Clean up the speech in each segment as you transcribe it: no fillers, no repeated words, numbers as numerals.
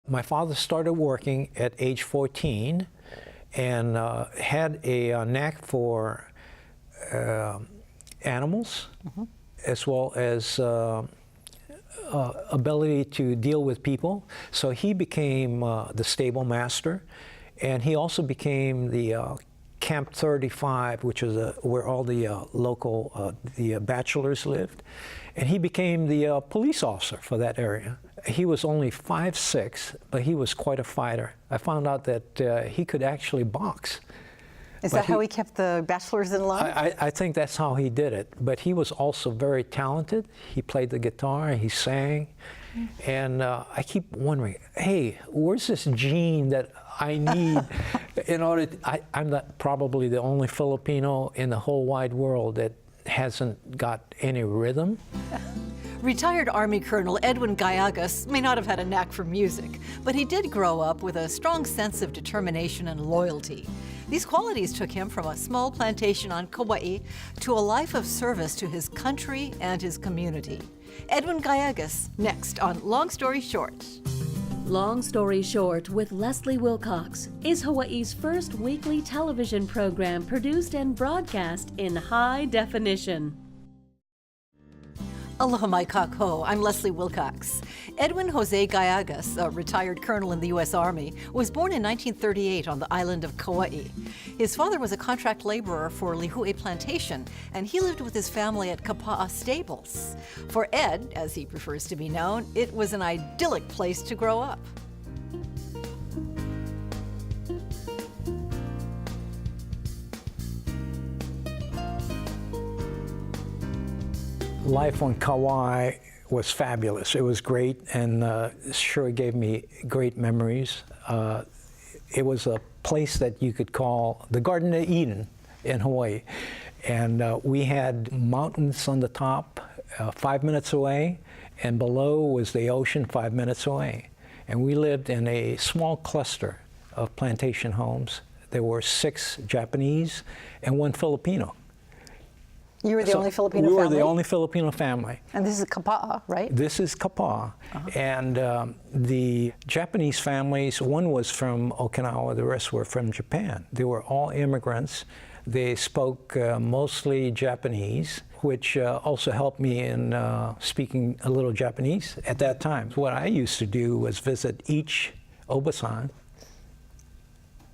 My father started working at age 14 and had a knack for animals, as well as ability to deal with people. So he became the stable master, and he also became the Camp 35, which is where all the local the bachelors lived, and he became the police officer for that area. He was only 5'6", but he was quite a fighter. I found out that he could actually box. Is that how he kept the bachelors in line? I think that's how he did it. But he was also very talented. He played the guitar, he sang. And I keep wondering, hey, where's this gene that I need in order to, I'm probably the only Filipino in the whole wide world that hasn't got any rhythm. Retired Army Colonel Edwin Gayagas may not have had a knack for music, but he did grow up with a strong sense of determination and loyalty. These qualities took him from a small plantation on Kauai to a life of service to his country and his community. Edwin Gayagas, next on Long Story Short. Long Story Short with Leslie Wilcox is Hawaii's first weekly television program produced and broadcast in high definition. Aloha mai kako, I'm Leslie Wilcox. Edwin Jose Gayagas, a retired colonel in the U.S. Army, was born in 1938 on the island of Kauai. His father was a contract laborer for Lihue Plantation, and he lived with his family at Kapaa Stables. For Ed, as he prefers to be known, it was an idyllic place to grow up. Life on Kauai was fabulous. It was great, and sure gave me great memories. It was a place that you could call the Garden of Eden in Hawaii. And we had mountains on the top 5 minutes away, and below was the ocean 5 minutes away. And we lived in a small cluster of plantation homes. There were 6 Japanese and 1 Filipino. You were the only Filipino family? We were the only Filipino family. And this is Kapaa, right? This is Kapaa. And the Japanese families, one was from Okinawa, the rest were from Japan. They were all immigrants. They spoke mostly Japanese, which also helped me in speaking a little Japanese at that time. What I used to do was visit each obasan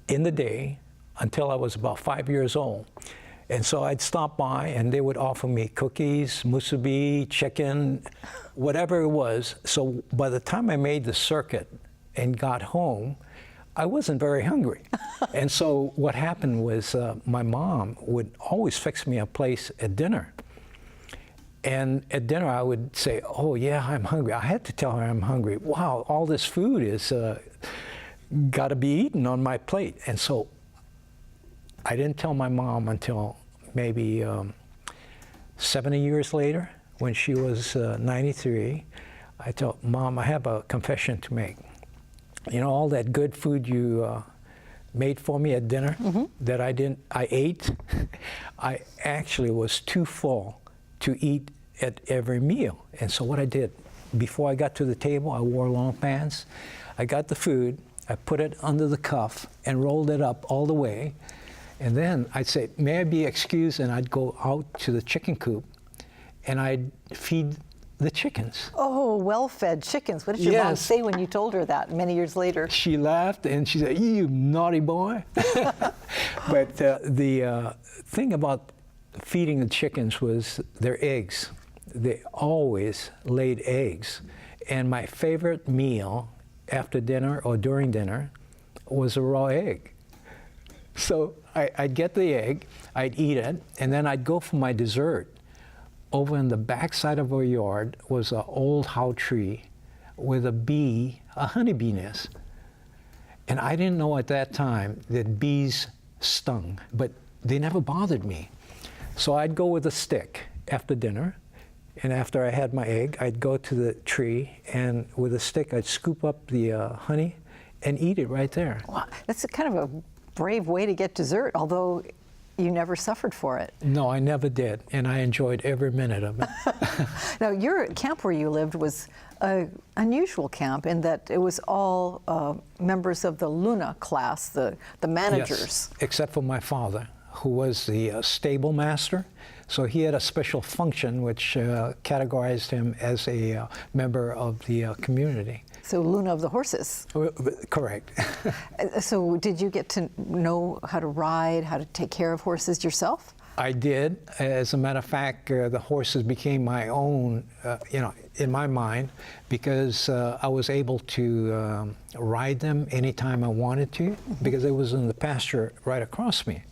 in the day until I was about 5 years old. And so I'd stop by and they would offer me cookies, musubi, chicken, whatever it was. So by the time I made the circuit and got home, I wasn't very hungry. And so what happened was my mom would always fix me a place at dinner. And at dinner I would say, oh yeah, I'm hungry. I had to tell her I'm hungry. Wow, all this food is got to be eaten on my plate. And so I didn't tell my mom until maybe 70 years later, when she was 93. I told Mom, I have a confession to make. You know, all that good food you made for me at dinner that I ate, I actually was too full to eat at every meal. And so what I did, before I got to the table, I wore long pants. I got the food, I put it under the cuff and rolled it up all the way. And then I'd say, may I be excused? And I'd go out to the chicken coop and I'd feed the chickens. Oh, well-fed chickens. What did your mom say when you told her that many years later? She laughed and she said, you naughty boy. But the thing about feeding the chickens was their eggs. They always laid eggs. And my favorite meal after dinner or during dinner was a raw egg. So I'd get the egg, I'd eat it, and then I'd go for my dessert. Over in the back side of our yard was an old hau tree with a honeybee nest. And I didn't know at that time that bees stung, but they never bothered me. So I'd go with a stick after dinner, and after I had my egg, I'd go to the tree, and with a stick I'd scoop up the honey and eat it right there. Wow, that's kind of a brave way to get dessert, although you never suffered for it. No, I never did, and I enjoyed every minute of it. Now, your camp where you lived was an unusual camp in that it was all members of the Luna class, the managers. Yes, except for my father, who was the stable master. So he had a special function which categorized him as a member of the community. So Luna of the horses. Correct. So did you get to know how to ride, how to take care of horses yourself? I did. As a matter of fact, the horses became my own, in my mind, because I was able to ride them anytime I wanted to, because it was in the pasture right across me.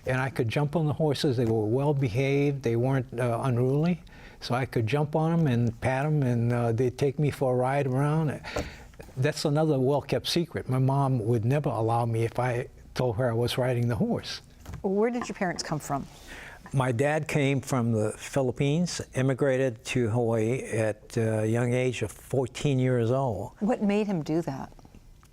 And I could jump on the horses. They were well behaved. They weren't unruly. So I could jump on them and pat them, and they'd take me for a ride around. That's another well-kept secret. My mom would never allow me if I told her I was riding the horse. Where did your parents come from? My dad came from the Philippines, immigrated to Hawaii at a young age of 14 years old. What made him do that?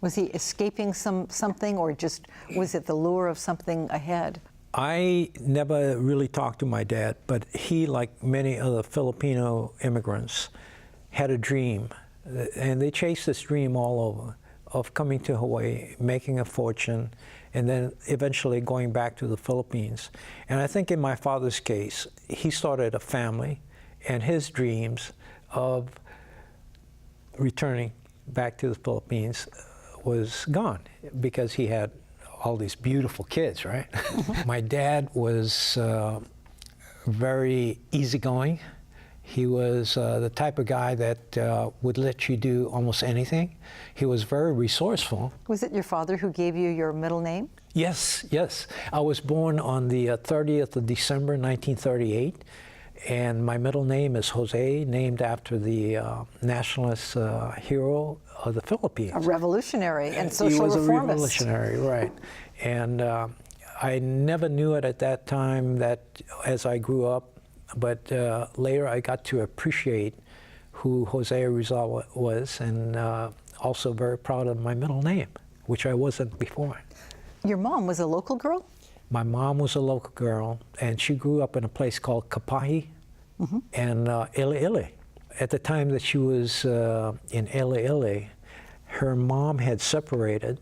Was he escaping something, or just was it the lure of something ahead? I never really talked to my dad, but he, like many other Filipino immigrants, had a dream. And they chased this dream all over, of coming to Hawaii, making a fortune, and then eventually going back to the Philippines. And I think in my father's case, he started a family, and his dreams of returning back to the Philippines was gone, because he had all these beautiful kids, right? My dad was very easygoing. He was the type of guy that would let you do almost anything. He was very resourceful. Was it your father who gave you your middle name? Yes, yes. I was born on the 30th of December, 1938, and my middle name is Jose, named after the nationalist hero of the Philippines. A revolutionary and social reformist. He was a revolutionary, right. And I never knew it at that time that as I grew up, but later I got to appreciate who Jose Rizal was, and also very proud of my middle name, which I wasn't before. Your mom was a local girl? My mom was a local girl, and she grew up in a place called Kapaa and Ili. At the time that she was in Ili, her mom had separated,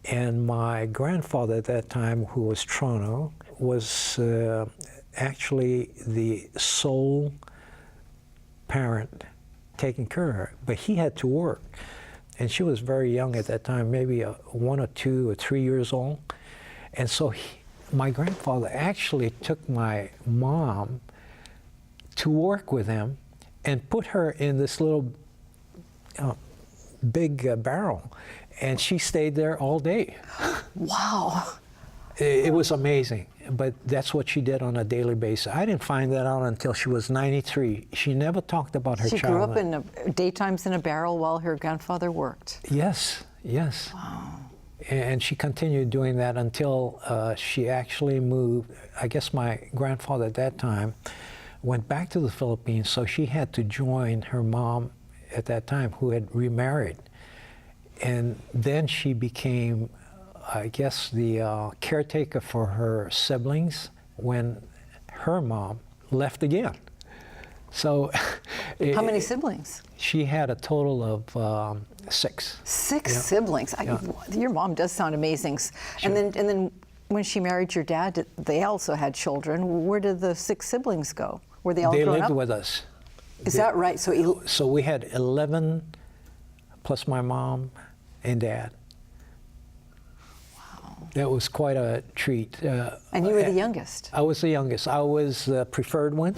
and my grandfather at that time, who was Toronto, was actually the sole parent taking care of her, but he had to work. And she was very young at that time, maybe 1 or 2 or 3 years old. And so my grandfather actually took my mom to work with him and put her in this little big barrel. And she stayed there all day. Wow. It was amazing, but that's what she did on a daily basis. I didn't find that out until she was 93. She never talked about her childhood. She grew up in daytimes in a barrel while her grandfather worked. Yes, yes. Wow. And she continued doing that until she actually moved. I guess my grandfather at that time went back to the Philippines, so she had to join her mom at that time, who had remarried. And then she became, I guess, the caretaker for her siblings when her mom left again. So, how many siblings? She had a total of 6. 6 siblings. Your mom does sound amazing. Sure. And then when she married your dad, they also had children. Where did the 6 siblings go? Were they all grown up? They lived with us. Is that right? So we had 11 plus my mom and dad. That was quite a treat. And you were the youngest? I was the youngest. I was the preferred one.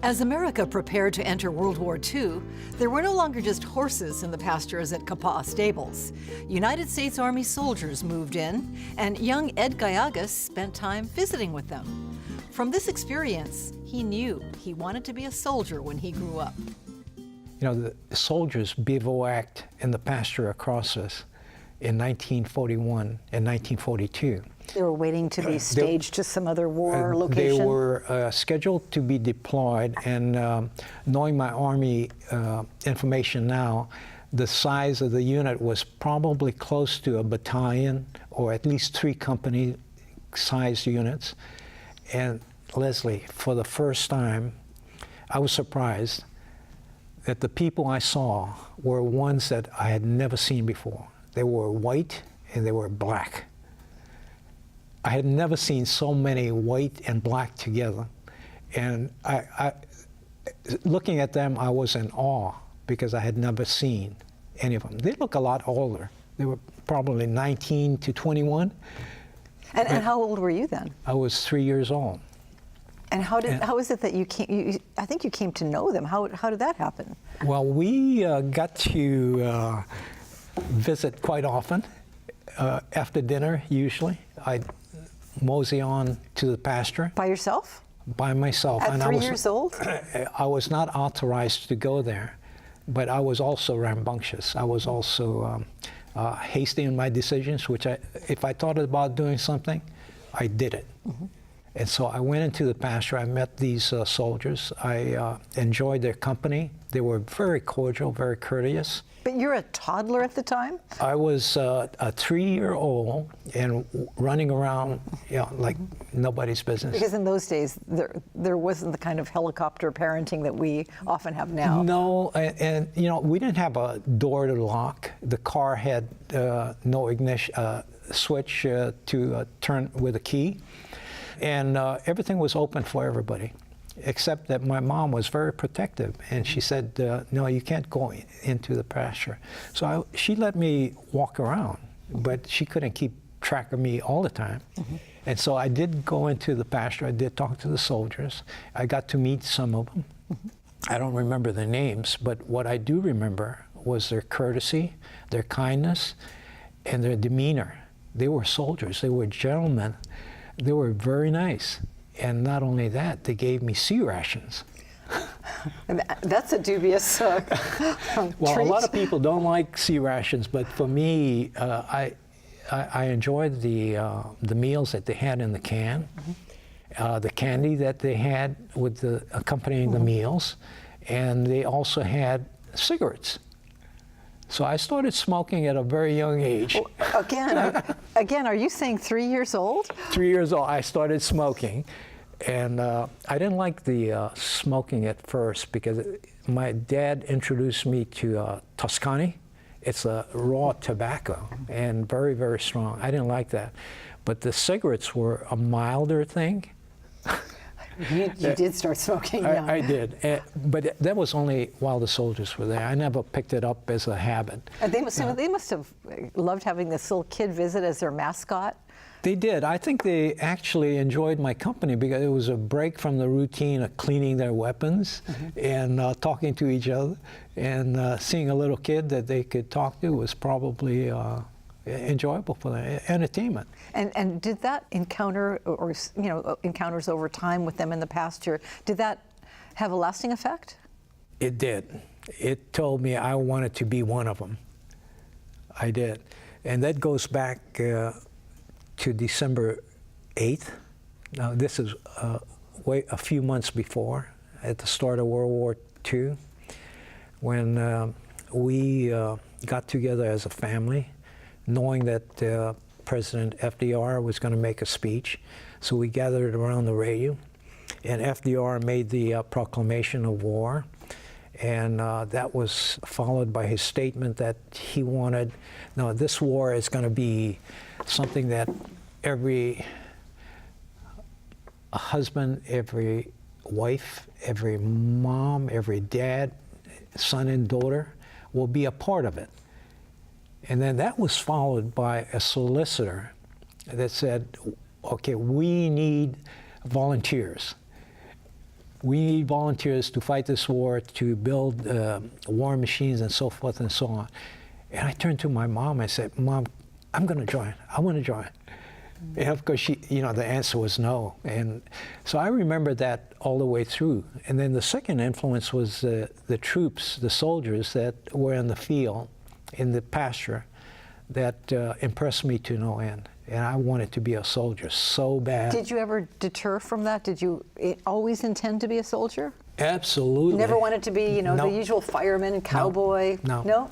As America prepared to enter World War II, there were no longer just horses in the pastures at Kapaa Stables. United States Army soldiers moved in, and young Ed Gayagas spent time visiting with them. From this experience, he knew he wanted to be a soldier when he grew up. You know, the soldiers bivouacked in the pasture across us in 1941 and 1942. They were waiting to be staged to some other war location? They were scheduled to be deployed, and knowing my Army information now, the size of the unit was probably close to a battalion, or at least 3 companies sized units. And Leslie, for the first time, I was surprised that the people I saw were ones that I had never seen before. They were white and they were black. I had never seen so many white and black together. And looking at them, I was in awe because I had never seen any of them. They look a lot older. They were probably 19 to 21. And how old were you then? I was 3 years old. And how is it that you came? I think you came to know them. How did that happen? Well, we got to visit quite often. After dinner, usually, I'd mosey on to the pasture. By yourself? By myself. At 3 years old? I was not authorized to go there, but I was also rambunctious. I was also hasty in my decisions, which if I thought about doing something, I did it. Mm-hmm. And so I went into the pasture. I met these soldiers. I enjoyed their company. They were very cordial, very courteous. But you're a toddler at the time? I was a 3-year-old and running around, like nobody's business. Because in those days, there wasn't the kind of helicopter parenting that we often have now. No, and we didn't have a door to lock. The car had no ignition switch to turn with a key. And everything was open for everybody, except that my mom was very protective, and she said, no, you can't go into the pasture. So she let me walk around, but she couldn't keep track of me all the time. Mm-hmm. And so I did go into the pasture. I did talk to the soldiers. I got to meet some of them. Mm-hmm. I don't remember their names, but what I do remember was their courtesy, their kindness, and their demeanor. They were soldiers. They were gentlemen. They were very nice. And not only that, they gave me sea rations. That's a dubious well, treat. a lot of people don't like sea rations, but for me, I enjoyed the meals that they had in the can, the candy that they had with the accompanying the meals, and they also had cigarettes. So I started smoking at a very young age. Again, are you saying 3 years old? 3 years old, I started smoking. And I didn't like the smoking at first because my dad introduced me to Toscani. It's a raw tobacco and very, very strong. I didn't like that. But the cigarettes were a milder thing. You did start smoking young. I did, but that was only while the soldiers were there. I never picked it up as a habit. And they must have loved having this little kid visit as their mascot. They did. I think they actually enjoyed my company because it was a break from the routine of cleaning their weapons and talking to each other. And seeing a little kid that they could talk to was probably enjoyable for them, entertainment. And did that encounter, or encounters over time with them in the pasture, did that have a lasting effect? It did. It told me I wanted to be one of them. I did. And that goes back to December 8th. Now, this is a few months before, at the start of World War II, when we got together as a family, knowing that President FDR was going to make a speech. So we gathered around the radio, and FDR made the proclamation of war. And that was followed by his statement that he wanted, no, this war is going to be something that every husband, every wife, every mom, every dad, son and daughter will be a part of it. And then that was followed by a solicitor that said, okay, we need volunteers. We need volunteers to fight this war, to build war machines and so forth and so on. And I turned to my mom and said, Mom, I'm going to join. I want to join. And of course, she, the answer was no. And so I remember that all the way through. And then the second influence was the troops, the soldiers that were in the field, in the pasture, that impressed me to no end. And I wanted to be a soldier so bad. Did you ever deter from that? Did you always intend to be a soldier? Absolutely. You never wanted to be, No. the usual fireman and cowboy? No.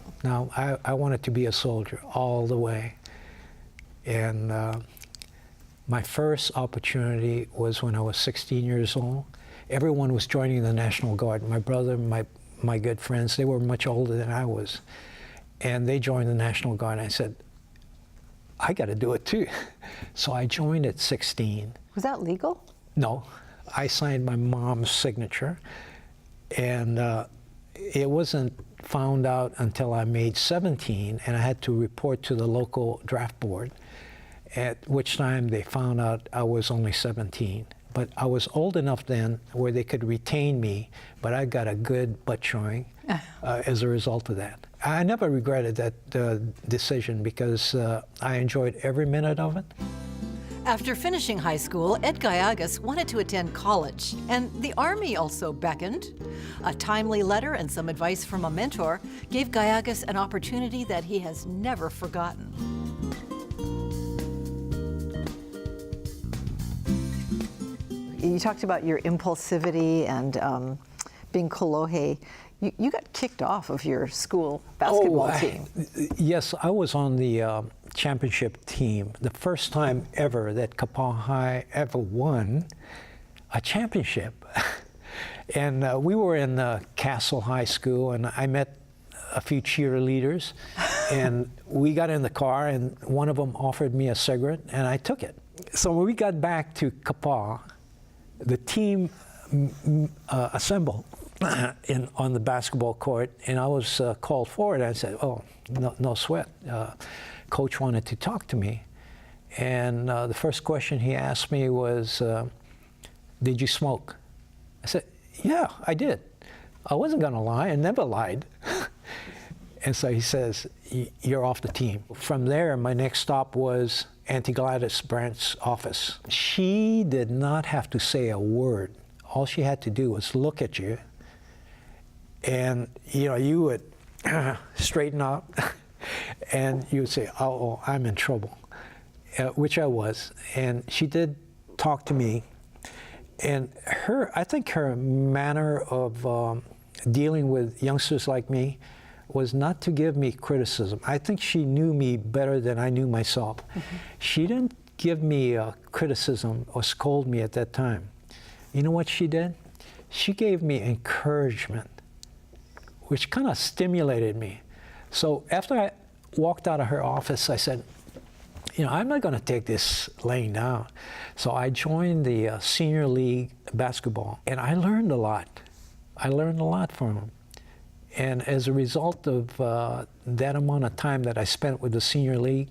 I wanted to be a soldier all the way. And My first opportunity was when I was 16 years old. Everyone was joining the National Guard. My brother, my good friends, they were much older than I was. And they joined the National Guard, and I said, I got to do it too. So I joined at 16. Was that legal? No, I signed my mom's signature, and it wasn't found out until I made 17, and I had to report to the local draft board, at which time they found out I was only 17. But I was old enough then where they could retain me, but I got a good butt showing as a result of that. I never regretted that decision because I enjoyed every minute of it. After finishing high school, Ed Gayagas wanted to attend college, and the Army also beckoned. A timely letter and some advice from a mentor gave Gayagas an opportunity that he has never forgotten. You talked about your impulsivity and being kolohe. You got kicked off of your school basketball team. Yes, I was on the championship team. The first time ever that Kapaa High ever won a championship. And we were in Castle High School, and I met a few cheerleaders. And we got in the car, and one of them offered me a cigarette, and I took it. So when we got back to Kapaa, the team assembled on the basketball court, and I was called forward. I said, "Oh, no sweat." Coach wanted to talk to me, and the first question he asked me was, "Did you smoke?" I said, "Yeah, I did." I wasn't going to lie. I never lied. And so he says, "You're off the team." From there, my next stop was Auntie Gladys Brandt's office. She did not have to say a word. All she had to do was look at you, and you would straighten up, and you would say, "Oh, I'm in trouble," which I was. And she did talk to me, and I think her manner of dealing with youngsters like me was not to give me criticism. I think she knew me better than I knew myself. Mm-hmm. She didn't give me criticism or scold me at that time. You know what she did? She gave me encouragement, which kind of stimulated me. So after I walked out of her office, I said, I'm not going to take this laying down. So I joined the senior league basketball, and I learned a lot. I learned a lot from them. And as a result of that amount of time that I spent with the senior league,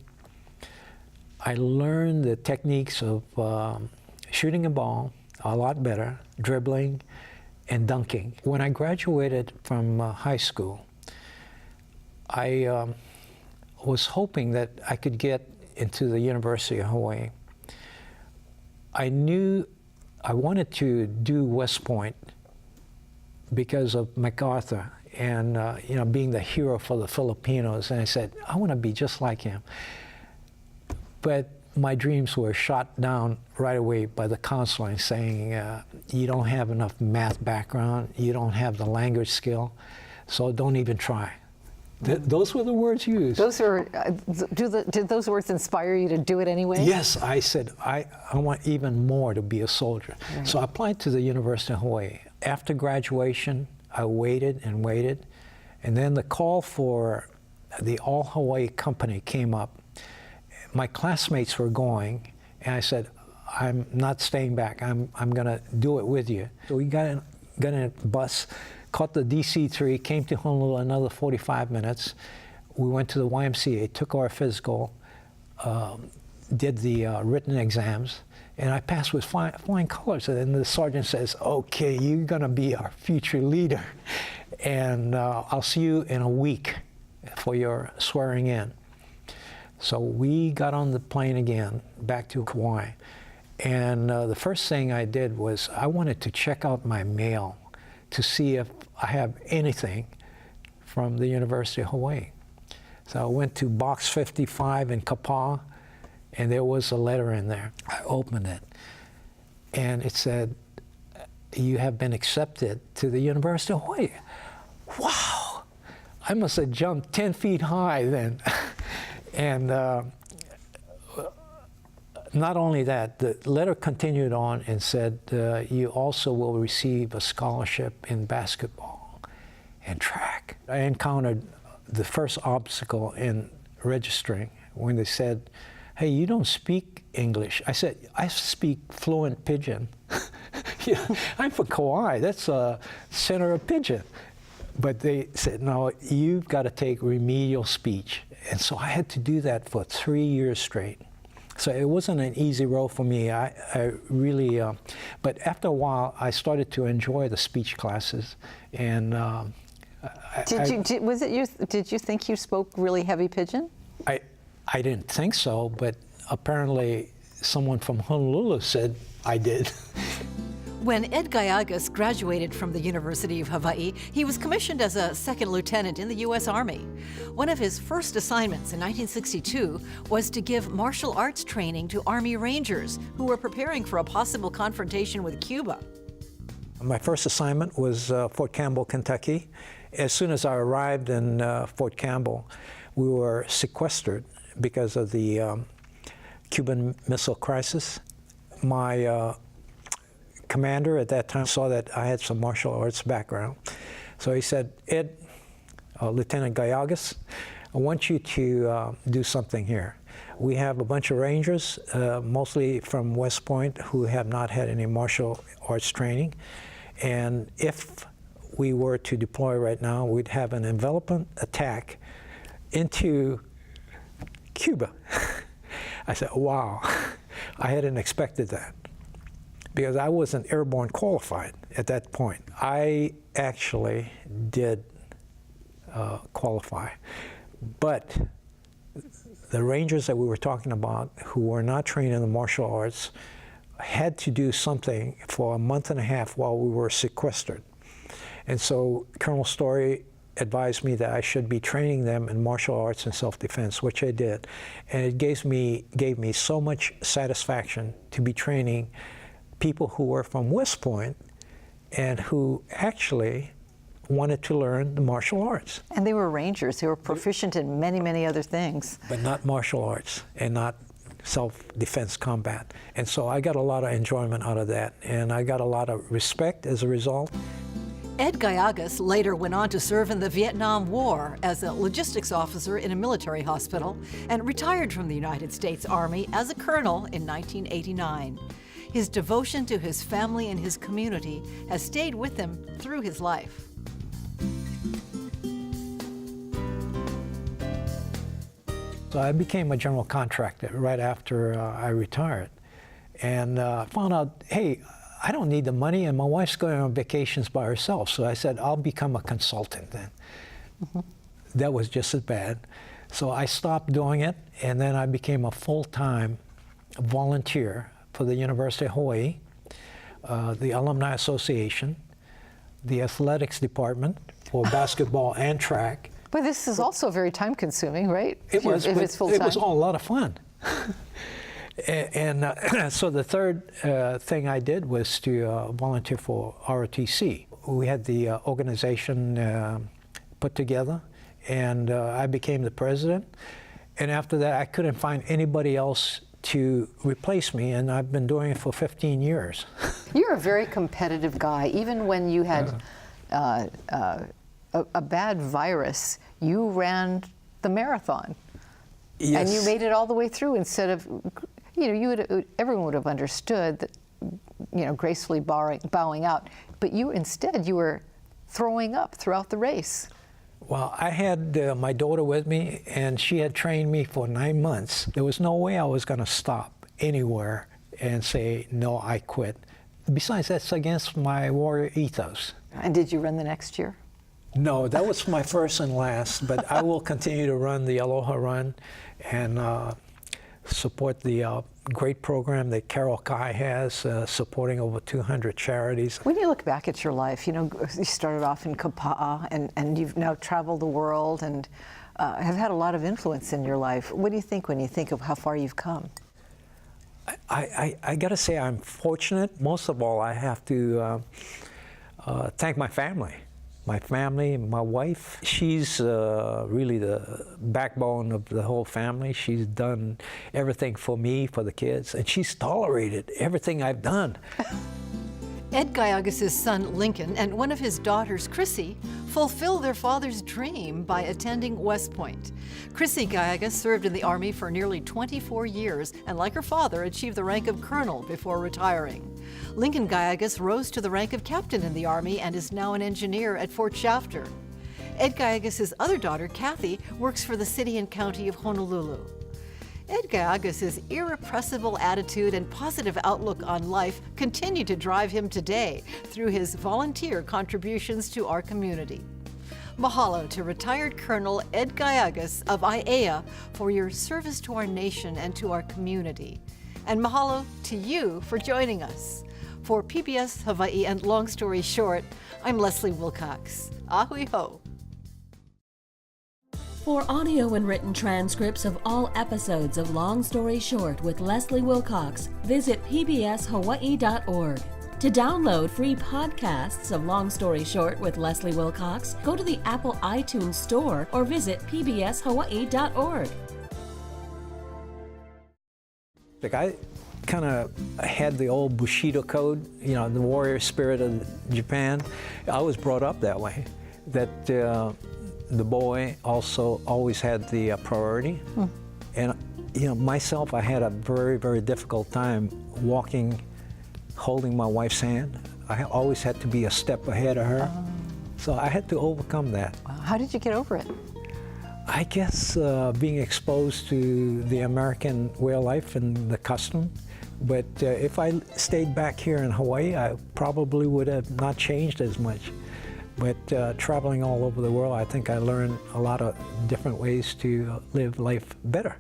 I learned the techniques of shooting a ball a lot better, dribbling, and dunking. When I graduated from high school, I was hoping that I could get into the University of Hawaii. I knew I wanted to do West Point because of MacArthur and being the hero for the Filipinos, and I said, I want to be just like him. But my dreams were shot down right away by the counseling, saying, you don't have enough math background, you don't have the language skill, so don't even try. Those were the words used. Those were, did those words inspire you to do it anyway? Yes, I said, I want even more to be a soldier. Right. So I applied to the University of Hawaii. After graduation, I waited and waited, and then the call for the All Hawaii Company came up. My classmates were going, and I said, I'm not staying back. I'm going to do it with you. So we got in a bus, caught the DC-3, came to Honolulu another 45 minutes. We went to the YMCA, took our physical, did the written exams, and I passed with flying colors. And then the sergeant says, okay, you're going to be our future leader, and I'll see you in a week for your swearing in. So we got on the plane again, back to Kauai. And the first thing I did was I wanted to check out my mail to see if I have anything from the University of Hawaii. So I went to Box 55 in Kapaa, and there was a letter in there. I opened it, and it said, you have been accepted to the University of Hawaii. Wow! I must have jumped 10 feet high then. And not only that, the letter continued on and said, you also will receive a scholarship in basketball and track. I encountered the first obstacle in registering when they said, hey, you don't speak English. I said, I speak fluent Pidgin. Yeah, I'm from Kauai. That's a center of Pidgin. But they said, no, you've got to take remedial speech. And so I had to do that for 3 years straight. So it wasn't an easy road for me. I really, but after a while, I started to enjoy the speech classes. And did you think you spoke really heavy Pidgin? I didn't think so, but apparently someone from Honolulu said I did. When Ed Gayagas graduated from the University of Hawaii, he was commissioned as a second lieutenant in the U.S. Army. One of his first assignments in 1962 was to give martial arts training to Army Rangers who were preparing for a possible confrontation with Cuba. My first assignment was Fort Campbell, Kentucky. As soon as I arrived in Fort Campbell, we were sequestered because of the Cuban Missile Crisis. My commander at that time saw that I had some martial arts background. So he said, Ed, Lieutenant Gayagas, I want you to do something here. We have a bunch of Rangers, mostly from West Point, who have not had any martial arts training. And if we were to deploy right now, we'd have an envelopment attack into Cuba. I said, wow, I hadn't expected that, because I wasn't airborne qualified at that point. I actually did qualify, but the Rangers that we were talking about, who were not trained in the martial arts, had to do something for a month and a half while we were sequestered. And so Colonel Story advised me that I should be training them in martial arts and self-defense, which I did. And it gave me so much satisfaction to be training people who were from West Point and who actually wanted to learn the martial arts. And they were Rangers. They were proficient in many, many other things. But not martial arts and not self-defense combat. And so I got a lot of enjoyment out of that, and I got a lot of respect as a result. Ed Gayagas later went on to serve in the Vietnam War as a logistics officer in a military hospital and retired from the United States Army as a colonel in 1989. His devotion to his family and his community has stayed with him through his life. So I became a general contractor right after I retired, and found out, hey, I don't need the money, and my wife's going on vacations by herself. So I said, I'll become a consultant then. Mm-hmm. That was just as bad. So I stopped doing it, and then I became a full-time volunteer for the University of Hawaii, the Alumni Association, the athletics department for basketball and track. But this is also very time-consuming, right? It was, if it's full-time. It was all a lot of fun. And so the third thing I did was to volunteer for ROTC. We had the organization put together, and I became the president. And after that, I couldn't find anybody else to replace me, and I've been doing it for 15 years. You're a very competitive guy. Even when you had a bad virus, you ran the marathon. Yes. And you made it all the way through instead of, everyone would have understood that, gracefully bowing out. But instead, you were throwing up throughout the race. Well, I had my daughter with me, and she had trained me for 9 months. There was no way I was going to stop anywhere and say, no, I quit. Besides, that's against my warrior ethos. And did you run the next year? No, that was my first and last, but I will continue to run the Aloha Run and support the great program that Carol Kai has, supporting over 200 charities. When you look back at your life, you started off in Kapaa, and you've now traveled the world and have had a lot of influence in your life. What do you think when you think of how far you've come? I got to say I'm fortunate. Most of all, I have to thank my family. my family, my wife. She's really the backbone of the whole family. She's done everything for me, for the kids, and she's tolerated everything I've done. Ed Gayagas' son, Lincoln, and one of his daughters, Chrissy, fulfilled their father's dream by attending West Point. Chrissy Gayagas served in the Army for nearly 24 years and, like her father, achieved the rank of colonel before retiring. Lincoln Gayagas rose to the rank of captain in the Army and is now an engineer at Fort Shafter. Ed Gayagas' other daughter, Kathy, works for the city and county of Honolulu. Ed Gayagas' irrepressible attitude and positive outlook on life continue to drive him today through his volunteer contributions to our community. Mahalo to retired Colonel Ed Gayagas of IAEA for your service to our nation and to our community. And mahalo to you for joining us. For PBS Hawaii and Long Story Short, I'm Leslie Wilcox. Ahui ho. For audio and written transcripts of all episodes of Long Story Short with Leslie Wilcox, visit pbshawaii.org. To download free podcasts of Long Story Short with Leslie Wilcox, go to the Apple iTunes Store or visit pbshawaii.org. Like I kind of had the old Bushido code, you know, the warrior spirit of Japan. I was brought up that way, that the boy also always had the priority. And, you know, myself, I had a very, very difficult time walking, holding my wife's hand. I always had to be a step ahead of her. So I had to overcome that. How did you get over it? I guess being exposed to the American way of life and the custom. But if I stayed back here in Hawaii, I probably would have not changed as much. But traveling all over the world, I think I learned a lot of different ways to live life better.